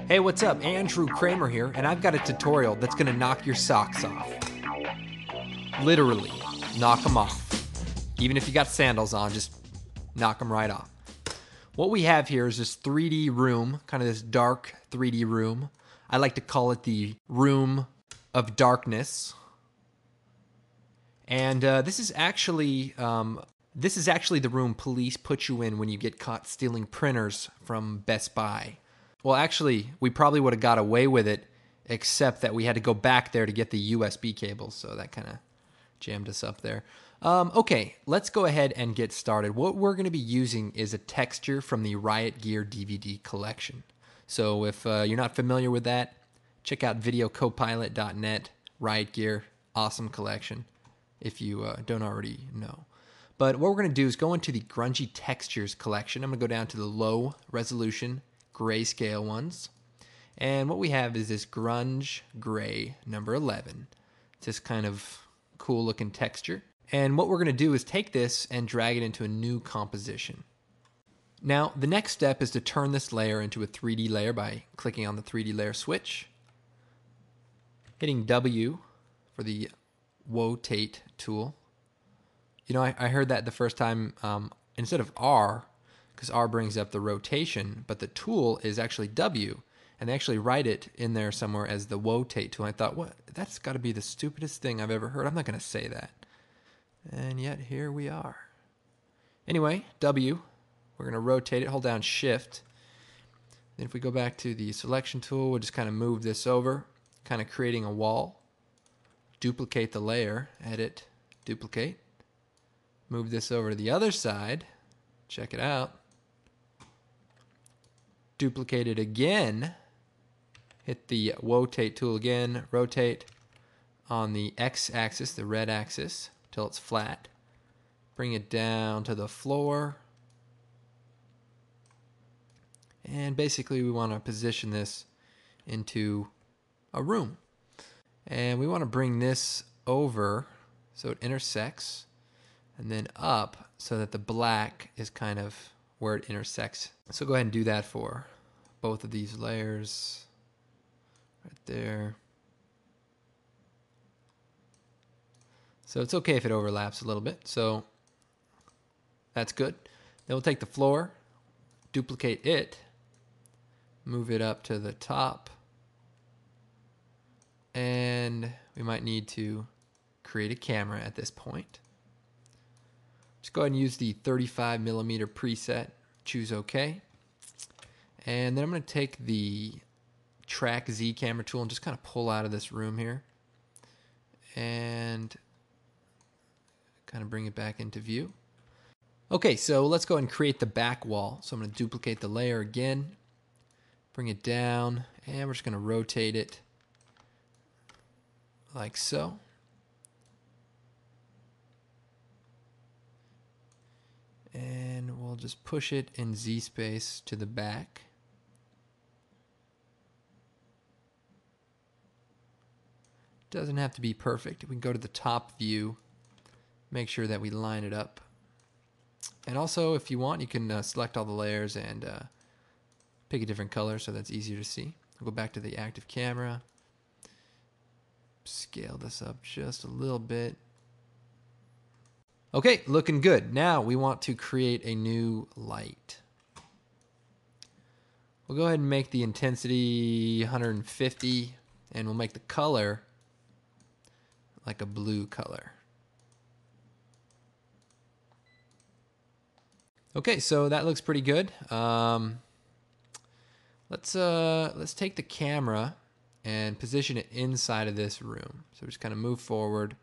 Hey, what's up? Andrew Kramer here, and I've got a tutorial that's gonna knock your socks off. Literally, knock them off. Even if you got sandals on, just knock them right off. What we have here is this 3D room, kind of this dark 3D room. I like to call it the room of darkness. And this is actually the room police put you in when you get caught stealing printers from Best Buy. Well, actually, we probably would have got away with it, except that we had to go back there to get the USB cables, so that kind of jammed us up there. Okay, let's go ahead and get started. What we're going to be using is a texture from the Riot Gear DVD collection. So if you're not familiar with that, check out videocopilot.net, Riot Gear, awesome collection, if you don't already know. But what we're going to do is go into the Grungy Textures collection. I'm going to go down to the low resolution grayscale ones. And what we have is this grunge gray number 11. It's this kind of cool looking texture. And what we're going to do is take this and drag it into a new composition. Now, the next step is to turn this layer into a 3D layer by clicking on the 3D layer switch, hitting W for the rotate tool. You know, I heard that the first time instead of R, because R brings up the rotation, but the tool is actually W, and they actually write it in there somewhere as the rotate tool. I thought, what? That's got to be the stupidest thing I've ever heard. I'm not going to say that. And yet, here we are. Anyway, W, we're going to rotate it, hold down Shift. Then if we go back to the selection tool, we'll just kind of move this over, kind of creating a wall. Duplicate the layer, edit, duplicate. Move this over to the other side. Check it out. Duplicate it again. Hit the rotate tool again. Rotate on the X-axis, the red axis, till it's flat. Bring it down to the floor. And basically we want to position this into a room. And we want to bring this over so it intersects, and then up so that the black is kind of where it intersects. So go ahead and do that for both of these layers right there. So it's okay if it overlaps a little bit. So that's good. Then we'll take the floor, duplicate it, move it up to the top, and we might need to create a camera at this point. Just go ahead and use the 35mm preset, choose OK. And then I'm going to take the Track Z camera tool and just kind of pull out of this room here. And kind of bring it back into view. Okay, so let's go ahead and create the back wall. So I'm going to duplicate the layer again, bring it down, and we're just going to rotate it like so. And we'll just push it in Z space to the back. Doesn't have to be perfect. We can go to the top view, make sure that we line it up. And also, if you want, you can select all the layers and pick a different color so that's easier to see. I'll go back to the active camera, scale this up just a little bit. Okay, looking good. Now we want to create a new light. We'll go ahead and make the intensity 150, and we'll make the color like a blue color. Okay, so that looks pretty good. Let's take the camera and position it inside of this room. So just kind of move forward,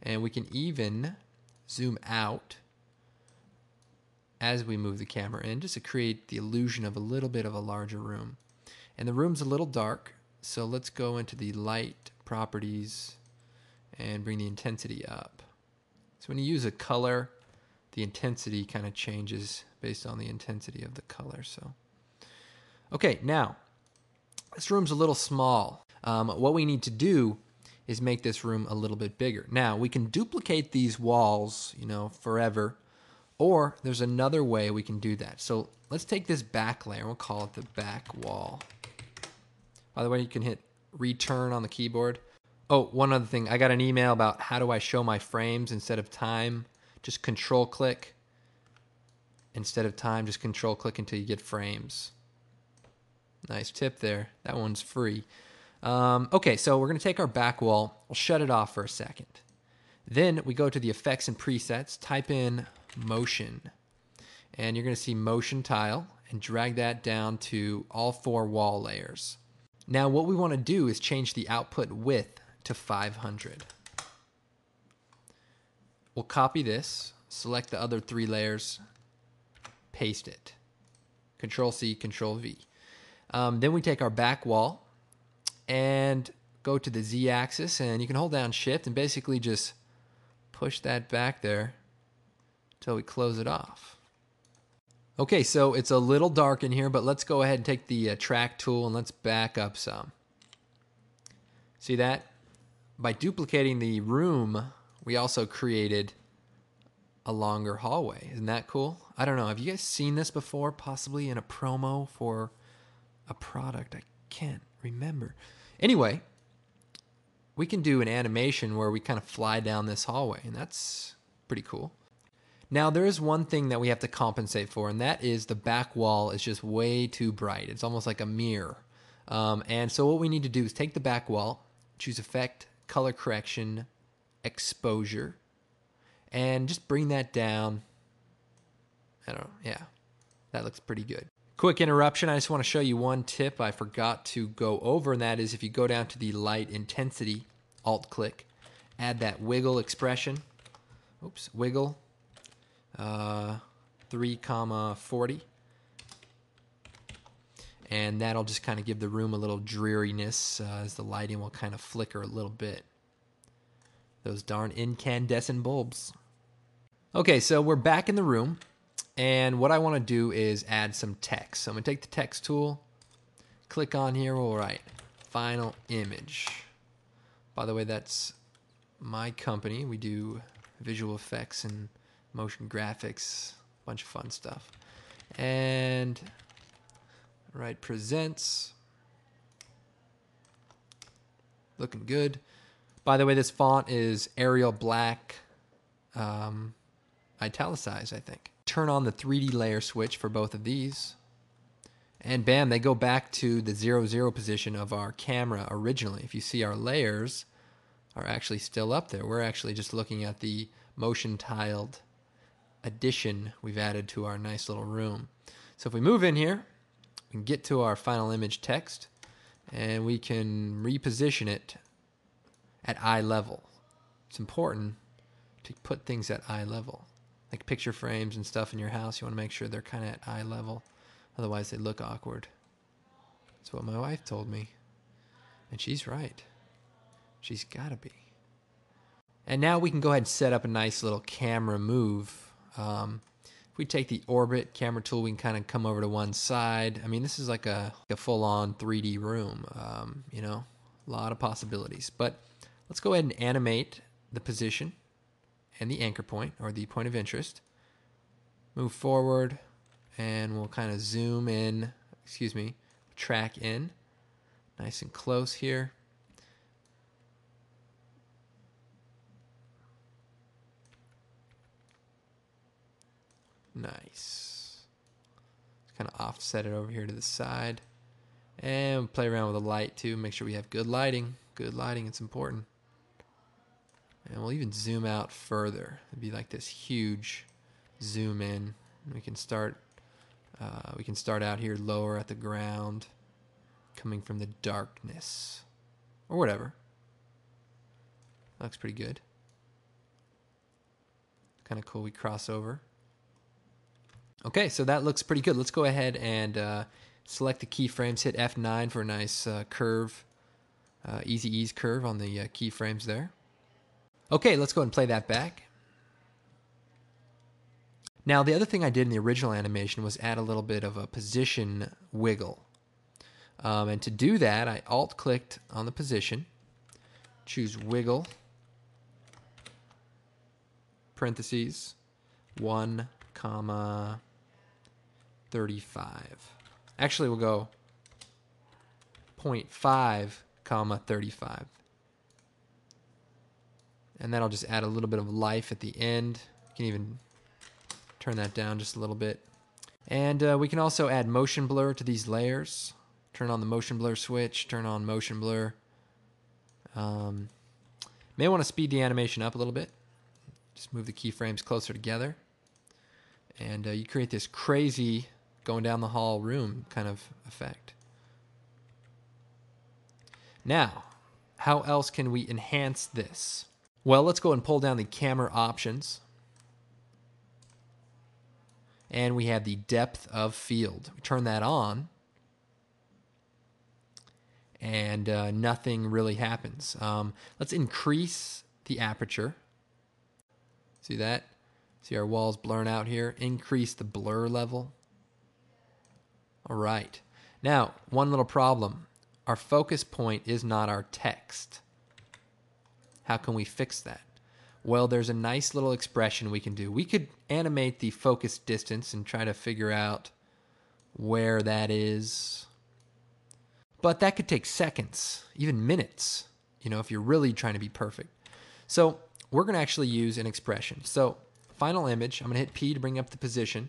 and we can even zoom out as we move the camera in, just to create the illusion of a little bit of a larger room. And the room's a little dark, so let's go into the light properties and bring the intensity up. So when you use a color, the intensity kind of changes based on the intensity of the color. So, okay, now this room's a little small. What we need to do is make this room a little bit bigger. Now, we can duplicate these walls, you know, forever, or there's another way we can do that. So let's take this back layer, we'll call it the back wall. By the way, you can hit return on the keyboard. Oh, one other thing. I got an email about how do I show my frames instead of time. Just control click. Instead of time, just control click until you get frames. Nice tip there. That one's free. Okay, so we're going to take our back wall. We'll shut it off for a second. Then we go to the effects and presets, type in motion. And you're going to see motion tile and drag that down to all 4 wall layers. Now what we want to do is change the output width to 500. We'll copy this, select the other 3 layers, paste it. Control C, Control V. Then we take our back wall and go to the Z axis, and you can hold down Shift and basically just push that back there until we close it off. Okay, so it's a little dark in here, but let's go ahead and take the track tool and let's back up some. See that? By duplicating the room, we also created a longer hallway. Isn't that cool? I don't know. Have you guys seen this before? Possibly in a promo for a product. I can't remember. Anyway, we can do an animation where we kind of fly down this hallway, and that's pretty cool. Now, there is one thing that we have to compensate for, and that is the back wall is just way too bright. It's almost like a mirror. And so what we need to do is take the back wall, choose Effect, Color Correction, Exposure, and just bring that down. I don't know. Yeah, that looks pretty good. Quick interruption. I just want to show you one tip I forgot to go over, and that is if you go down to the light intensity, Alt-click, add that wiggle expression. Oops, wiggle. 3,40, and that'll just kind of give the room a little dreariness as the lighting will kind of flicker a little bit. Those darn incandescent bulbs. Okay, so we're back in the room, and what I want to do is add some text. So I'm going to take the text tool, click on here, we'll write final image. By the way, that's my company. We do visual effects and motion graphics, a bunch of fun stuff. And right, presents. Looking good. By the way, this font is Arial Black, italicized, I think. Turn on the 3D layer switch for both of these. And bam, they go back to the 0, position of our camera originally. If you see, our layers are actually still up there. We're actually just looking at the motion tiled addition we've added to our nice little room. So if we move in here, we can get to our final image text, and we can reposition it at eye level. It's important to put things at eye level. Like picture frames and stuff in your house, you want to make sure they're kind of at eye level. Otherwise they look awkward. That's what my wife told me. And she's right. She's got to be. And now we can go ahead and set up a nice little camera move. If we take the orbit camera tool, we can kind of come over to one side. I mean, this is like a full-on 3D room, you know, a lot of possibilities. But let's go ahead and animate the position and the anchor point, or the point of interest. Move forward, and we'll kind of zoom in, track in, nice and close here. Nice. Kind of offset it over here to the side. And we'll play around with the light too. Make sure we have good lighting. Good lighting, it's important. And we'll even zoom out further. It'd be like this huge zoom in. We can start out here lower at the ground, coming from the darkness. Or whatever. Looks pretty good. Kind of cool. We cross over. Okay, so that looks pretty good. Let's go ahead and select the keyframes. Hit F9 for a nice curve, easy ease curve on the keyframes there. Okay, let's go ahead and play that back. Now, the other thing I did in the original animation was add a little bit of a position wiggle. And to do that, I Alt-clicked on the position, choose Wiggle, parentheses, 1, 35. Actually, we'll go 0.5, comma 35. And then I'll just add a little bit of life at the end. You can even turn that down just a little bit. And we can also add motion blur to these layers. Turn on the motion blur switch, turn on motion blur. May want to speed the animation up a little bit. Just move the keyframes closer together. And you create this crazy going down the hall room kind of effect. Now, how else can we enhance this? Well, let's go and pull down the camera options. And we have the depth of field. We turn that on. And nothing really happens. Let's increase the aperture. See that? See our walls blurring out here? Increase the blur level. All right. Now, one little problem. Our focus point is not our text. How can we fix that? Well, there's a nice little expression we can do. We could animate the focus distance and try to figure out where that is. But that could take seconds, even minutes, if you're really trying to be perfect. So we're going to actually use an expression. So final image, I'm going to hit P to bring up the position.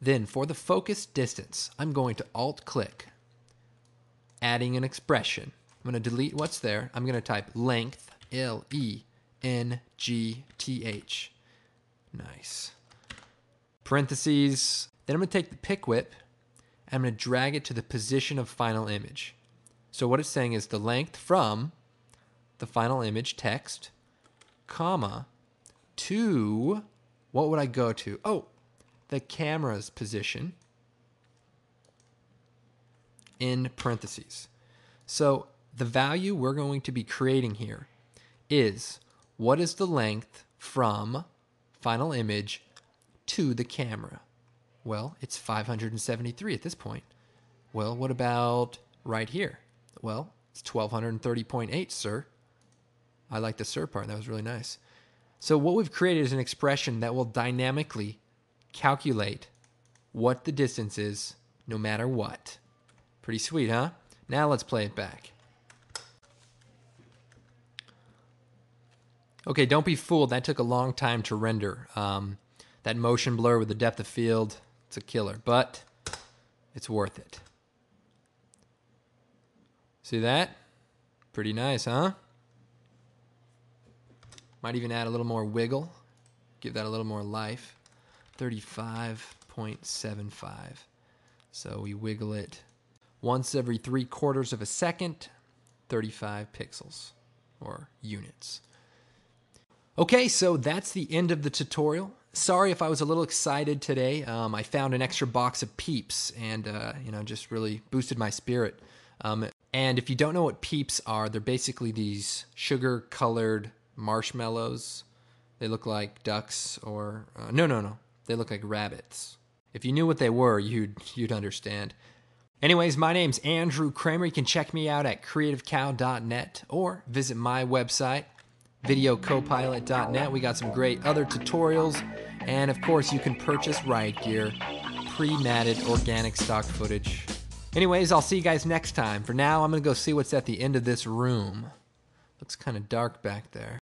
Then for the focus distance, I'm going to Alt-click, adding an expression. I'm going to delete what's there. I'm going to type length, Length. Nice. Parentheses. Then I'm going to take the pick whip, and I'm going to drag it to the position of final image. So what it's saying is the length from the final image text, comma, to, what would I go to? Oh, the camera's position in parentheses. So the value we're going to be creating here is what is the length from final image to the camera? Well, it's 573 at this point. Well, what about right here? Well, it's 1230.8, sir. I like the sir part. That was really nice. So what we've created is an expression that will dynamically calculate what the distance is no matter what. Pretty sweet, huh? Now let's play it back. Okay, don't be fooled. That took a long time to render. That motion blur with the depth of field, it's a killer, but it's worth it. See that? Pretty nice, huh? Might even add a little more wiggle. Give that a little more life. 35.75. So we wiggle it once every 3/4 of a second, 35 pixels or units. Okay, so that's the end of the tutorial. Sorry if I was a little excited today. I found an extra box of Peeps and just really boosted my spirit. And if you don't know what Peeps are, they're basically these sugar-colored marshmallows. They look like ducks or... No. They look like rabbits. If you knew what they were, you'd understand. Anyways, my name's Andrew Kramer. You can check me out at creativecow.net or visit my website, videocopilot.net. We got some great other tutorials. And of course, you can purchase riot gear, pre-matted organic stock footage. Anyways, I'll see you guys next time. For now, I'm going to go see what's at the end of this room. Looks kind of dark back there.